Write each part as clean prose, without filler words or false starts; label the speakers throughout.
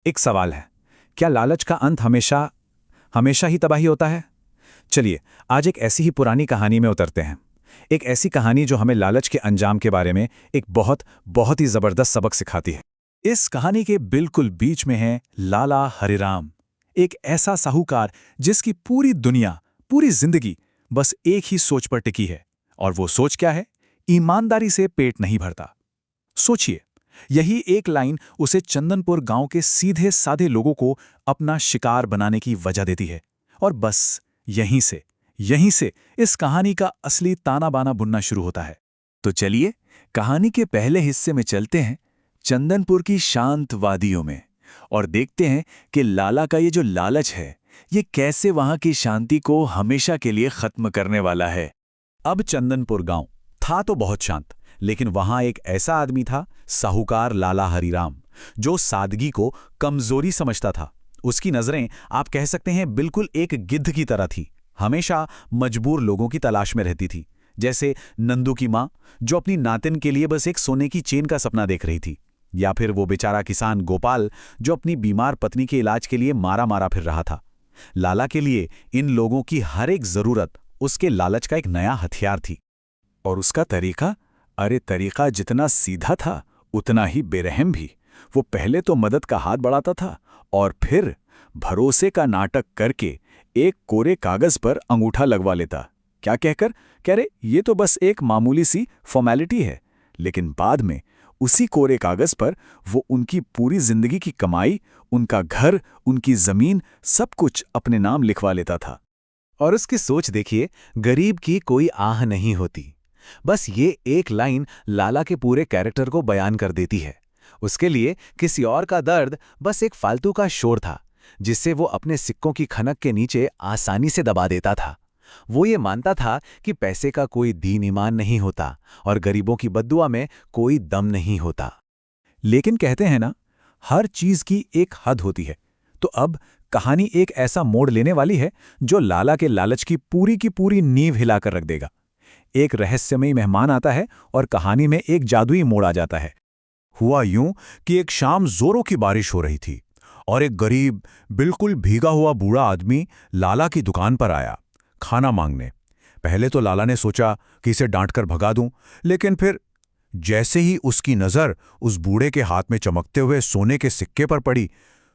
Speaker 1: एक सवाल है, क्या लालच का अंत हमेशा हमेशा ही तबाही होता है? चलिए, आज एक ऐसी ही पुरानी कहानी में उतरते हैं। एक ऐसी कहानी जो हमें लालच के अंजाम के बारे में एक बहुत, बहुत ही ज़बरदस्त सबक सिखाती है। इस कहानी के बिल्कुल बीच में है लाला हरिराम, एक ऐसा साहूकार जिसकी पूरी दुनिया, पूरी जिंदगी बस एक ही सोच पर टिकी है। और वो सोच क्या है? ईमानदारी से पेट नहीं भरता। सोचिए, यही एक लाइन उसे चंदनपुर गांव के सीधे साधे लोगों को अपना शिकार बनाने की वजह देती है। और बस यहीं से इस कहानी का असली ताना बाना बुनना शुरू होता है। तो चलिए, कहानी के पहले हिस्से में चलते हैं, चंदनपुर की शांत वादियों में, और देखते हैं कि लाला का ये जो लालच है, ये कैसे वहां की शांति को हमेशा के लिए खत्म करने वाला है। अब चंदनपुर गांव था तो बहुत शांत, लेकिन वहां एक ऐसा आदमी था, साहूकार लाला हरिराम, जो सादगी को कमजोरी समझता था। उसकी नजरें, आप कह सकते हैं, बिल्कुल एक गिद्ध की तरह थी। हमेशा मजबूर लोगों की तलाश में रहती थी, जैसे नंदू की मां, जो अपनी नातिन के लिए बस एक सोने की चेन का सपना देख रही थी, या फिर वो बेचारा किसान गोपाल, जो अपनी बीमार पत्नी के इलाज के लिए मारा मारा फिर रहा था। लाला के लिए इन लोगों की हर एक जरूरत उसके लालच का एक नया हथियार थी। और उसका तरीका, अरे तरीका जितना सीधा था उतना ही बेरहम भी। वो पहले तो मदद का हाथ बढ़ाता था, और फिर भरोसे का नाटक करके एक कोरे कागज पर अंगूठा लगवा लेता। क्या कहकर? कह रहे ये तो बस एक मामूली सी फॉर्मेलिटी है। लेकिन बाद में उसी कोरे कागज पर वो उनकी पूरी जिंदगी की कमाई, उनका घर, उनकी जमीन, सब कुछ अपने नाम लिखवा लेता था। और उसकी सोच देखिए, गरीब की कोई आह नहीं होती। बस ये एक लाइन लाला के पूरे कैरेक्टर को बयान कर देती है। उसके लिए किसी और का दर्द बस एक फालतू का शोर था, जिससे वो अपने सिक्कों की खनक के नीचे आसानी से दबा देता था। वो ये मानता था कि पैसे का कोई दीन ईमान नहीं होता और गरीबों की बद्दुआ में कोई दम नहीं होता। लेकिन कहते हैं ना, हर चीज की एक हद होती है। तो अब कहानी एक ऐसा मोड़ लेने वाली है जो लाला के लालच की पूरी नींव हिलाकर रख देगा। एक रहस्यमयी मेहमान आता है और कहानी में एक जादुई मोड़ आ जाता है। हुआ यूं कि एक शाम जोरों की बारिश हो रही थी और एक गरीब, बिल्कुल भीगा हुआ बूढ़ा आदमी लाला की दुकान पर आया खाना मांगने। पहले तो लाला ने सोचा कि इसे डांटकर भगा दूं, लेकिन फिर जैसे ही उसकी नजर उस बूढ़े के हाथ में चमकते हुए सोने के सिक्के पर पड़ी,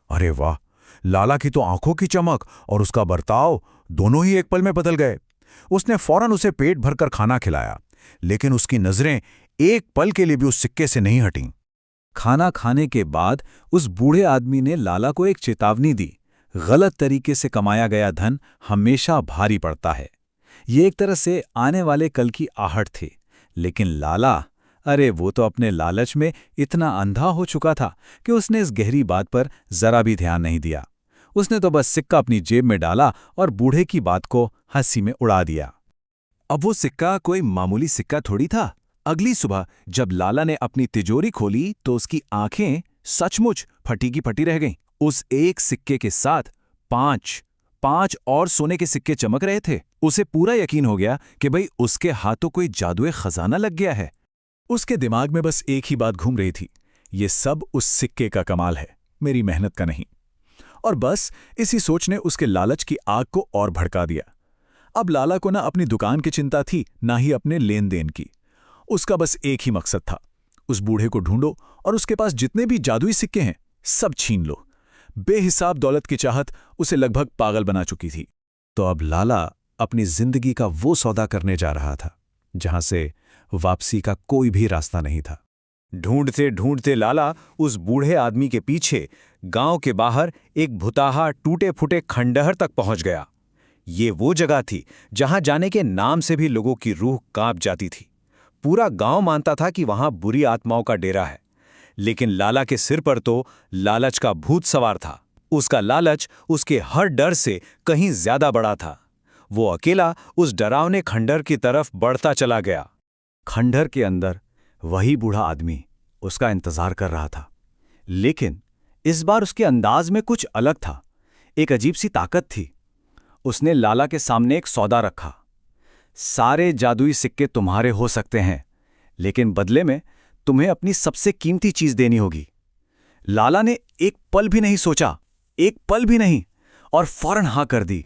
Speaker 1: अरे वाह, लाला की तो आंखों की चमक और उसका बर्ताव दोनों ही एक पल में बदल गए। उसने फौरन उसे पेट भरकर खाना खिलाया, लेकिन उसकी नजरें एक पल के लिए भी उस सिक्के से नहीं हटीं। खाना खाने के बाद उस बूढ़े आदमी ने लाला को एक चेतावनी दी, गलत तरीके से कमाया गया धन हमेशा भारी पड़ता है। ये एक तरह से आने वाले कल की आहट थी। लेकिन लाला, अरे वो तो अपने लालच में इतना अंधा हो चुका था कि उसने इस गहरी बात पर जरा भी ध्यान नहीं दिया। उसने तो बस सिक्का अपनी जेब में डाला और बूढ़े की बात को हंसी में उड़ा दिया। अब वो सिक्का कोई मामूली सिक्का थोड़ी था। अगली सुबह जब लाला ने अपनी तिजोरी खोली तो उसकी आंखें सचमुच फटी की फटी रह गईं। उस एक सिक्के के साथ पांच पांच और सोने के सिक्के चमक रहे थे। उसे पूरा यकीन हो गया कि भाई उसके हाथों कोई जादुई खजाना लग गया है। उसके दिमाग में बस एक ही बात घूम रही थी, ये सब उस सिक्के का कमाल है, मेरी मेहनत का नहीं। और बस इसी सोच ने उसके लालच की आग को और भड़का दिया। अब लाला को ना अपनी दुकान की चिंता थी, ना ही अपने लेन देन की। उसका बस एक ही मकसद था, उस बूढ़े को ढूंढो और उसके पास जितने भी जादुई सिक्के हैं सब छीन लो। बेहिसाब दौलत की चाहत उसे लगभग पागल बना चुकी थी। तो अब लाला अपनी जिंदगी का वो सौदा करने जा रहा था जहां से वापसी का कोई भी रास्ता नहीं था। ढूंढते ढूंढते लाला उस बूढ़े आदमी के पीछे गांव के बाहर एक भुताहा टूटे फूटे खंडहर तक पहुंच गया। ये वो जगह थी जहां जाने के नाम से भी लोगों की रूह कांप जाती थी। पूरा गांव मानता था कि वहां बुरी आत्माओं का डेरा है। लेकिन लाला के सिर पर तो लालच का भूत सवार था। उसका लालच उसके हर डर से कहीं ज्यादा बड़ा था। वो अकेला उस डरावने खंडहर की तरफ बढ़ता चला गया। खंडहर के अंदर वही बूढ़ा आदमी उसका इंतजार कर रहा था, लेकिन इस बार उसके अंदाज में कुछ अलग था। एक अजीब सी ताकत थी। उसने लाला के सामने एक सौदा रखा। सारे जादुई सिक्के तुम्हारे हो सकते हैं, लेकिन बदले में तुम्हें अपनी सबसे कीमती चीज देनी होगी। लाला ने एक पल भी नहीं सोचा, एक पल भी नहीं, और फौरन हाँ कर दी।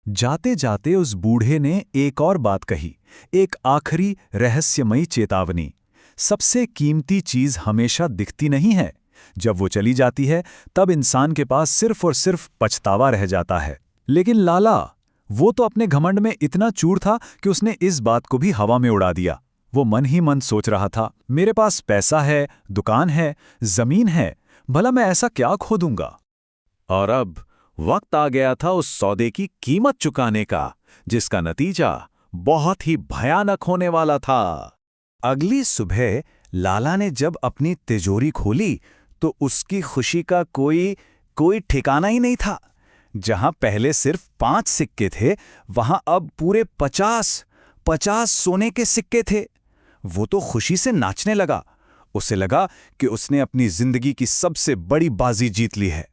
Speaker 1: जाते जाते उस बूढ़े ने एक और बात कही, एक आखिरी रहस्यमयी चेतावनी। सबसे कीमती चीज हमेशा दिखती नहीं है। जब वो चली जाती है तब इंसान के पास सिर्फ और सिर्फ पछतावा रह जाता है। लेकिन लाला, वो तो अपने घमंड में इतना चूर था कि उसने इस बात को भी हवा में उड़ा दिया। वो मन ही मन सोच रहा था, मेरे पास पैसा है, दुकान है, जमीन है, भला मैं ऐसा क्या खो दूंगा। और अब वक्त आ गया था उस सौदे की कीमत चुकाने का, जिसका नतीजा बहुत ही भयानक होने वाला था। अगली सुबह लाला ने जब अपनी तिजोरी खोली तो उसकी खुशी का कोई ठिकाना ही नहीं था। जहां पहले सिर्फ 5 सिक्के थे, वहां अब पूरे 50 सोने के सिक्के थे। वो तो खुशी से नाचने लगा। उसे लगा कि उसने अपनी जिंदगी की सबसे बड़ी बाजी जीत ली है।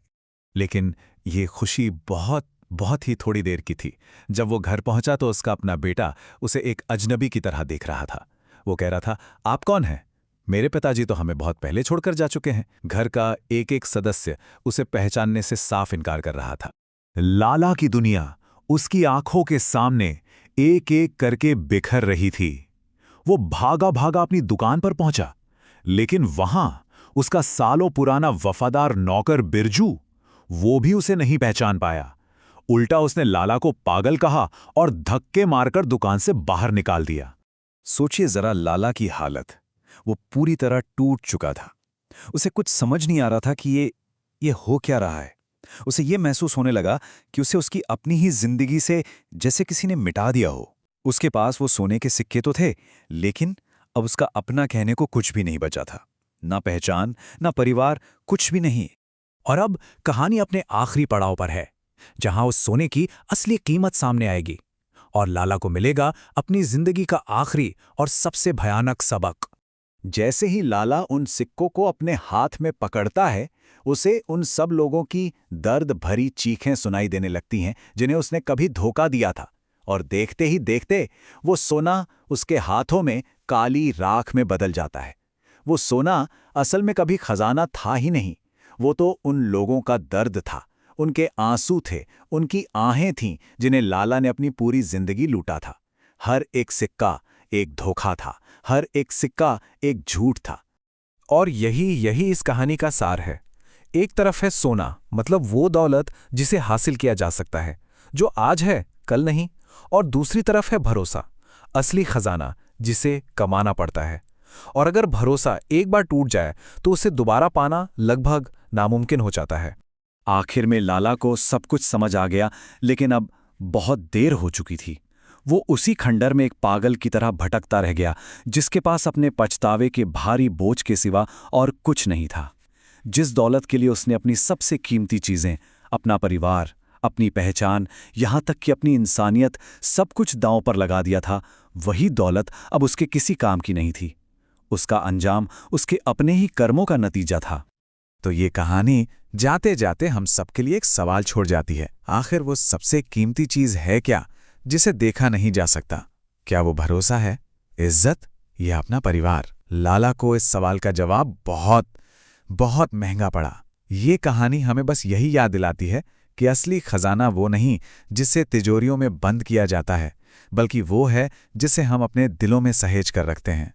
Speaker 1: लेकिन ये खुशी बहुत ही थोड़ी देर की थी। जब वो घर पहुंचा तो उसका अपना बेटा उसे एक अजनबी की तरह देख रहा था। वो कह रहा था, आप कौन हैं? मेरे पिताजी तो हमें बहुत पहले छोड़कर जा चुके हैं। घर का एक एक सदस्य उसे पहचानने से साफ इनकार कर रहा था। लाला की दुनिया उसकी आंखों के सामने एक एक करके बिखर रही थी। वो भागा भागा अपनी दुकान पर पहुंचा, लेकिन वहां उसका सालों पुराना वफादार नौकर बिरजू, वो भी उसे नहीं पहचान पाया। उल्टा उसने लाला को पागल कहा और धक्के मारकर दुकान से बाहर निकाल दिया। सोचिए जरा लाला की हालत। वो पूरी तरह टूट चुका था। उसे कुछ समझ नहीं आ रहा था कि ये हो क्या रहा है। उसे ये महसूस होने लगा कि उसे उसकी अपनी ही जिंदगी से जैसे किसी ने मिटा दिया हो। उसके पास वो सोने के सिक्के तो थे, लेकिन अब उसका अपना कहने को कुछ भी नहीं बचा था। ना पहचान, ना परिवार, कुछ भी नहीं। और अब कहानी अपने आखिरी पड़ाव पर है, जहां उस सोने की असली कीमत सामने आएगी और लाला को मिलेगा अपनी जिंदगी का आखिरी और सबसे भयानक सबक। जैसे ही लाला उन सिक्कों को अपने हाथ में पकड़ता है, उसे उन सब लोगों की दर्द भरी चीखें सुनाई देने लगती हैं जिन्हें उसने कभी धोखा दिया था। और देखते ही देखते वो सोना उसके हाथों में काली राख में बदल जाता है। वो सोना असल में कभी खजाना था ही नहीं। वो तो उन लोगों का दर्द था, उनके आंसू थे, उनकी आहें थीं जिन्हें लाला ने अपनी पूरी जिंदगी लूटा था। हर एक सिक्का एक धोखा था, हर एक सिक्का एक झूठ था। और यही इस कहानी का सार है। एक तरफ है सोना, मतलब वो दौलत जिसे हासिल किया जा सकता है, जो आज है कल नहीं। और दूसरी तरफ है भरोसा, असली खजाना जिसे कमाना पड़ता है। और अगर भरोसा एक बार टूट जाए तो उसे दोबारा पाना लगभग नामुमकिन हो जाता है। आखिर में लाला को सब कुछ समझ आ गया, लेकिन अब बहुत देर हो चुकी थी। वो उसी खंडर में एक पागल की तरह भटकता रह गया, जिसके पास अपने पछतावे के भारी बोझ के सिवा और कुछ नहीं था। जिस दौलत के लिए उसने अपनी सबसे कीमती चीजें, अपना परिवार, अपनी पहचान, यहां तक कि अपनी इंसानियत, सब कुछ दांव पर लगा दिया था, वही दौलत अब उसके किसी काम की नहीं थी। उसका अंजाम उसके अपने ही कर्मों का नतीजा था। तो ये कहानी जाते जाते हम सबके लिए एक सवाल छोड़ जाती है। आखिर वो सबसे कीमती चीज है क्या, जिसे देखा नहीं जा सकता? क्या वो भरोसा है, इज्जत या अपना परिवार? लाला को इस सवाल का जवाब बहुत महंगा पड़ा। ये कहानी हमें बस यही याद दिलाती है कि असली खजाना वो नहीं जिसे तिजोरियों में बंद किया जाता है, बल्कि वो है जिसे हम अपने दिलों में सहेज कर रखते हैं।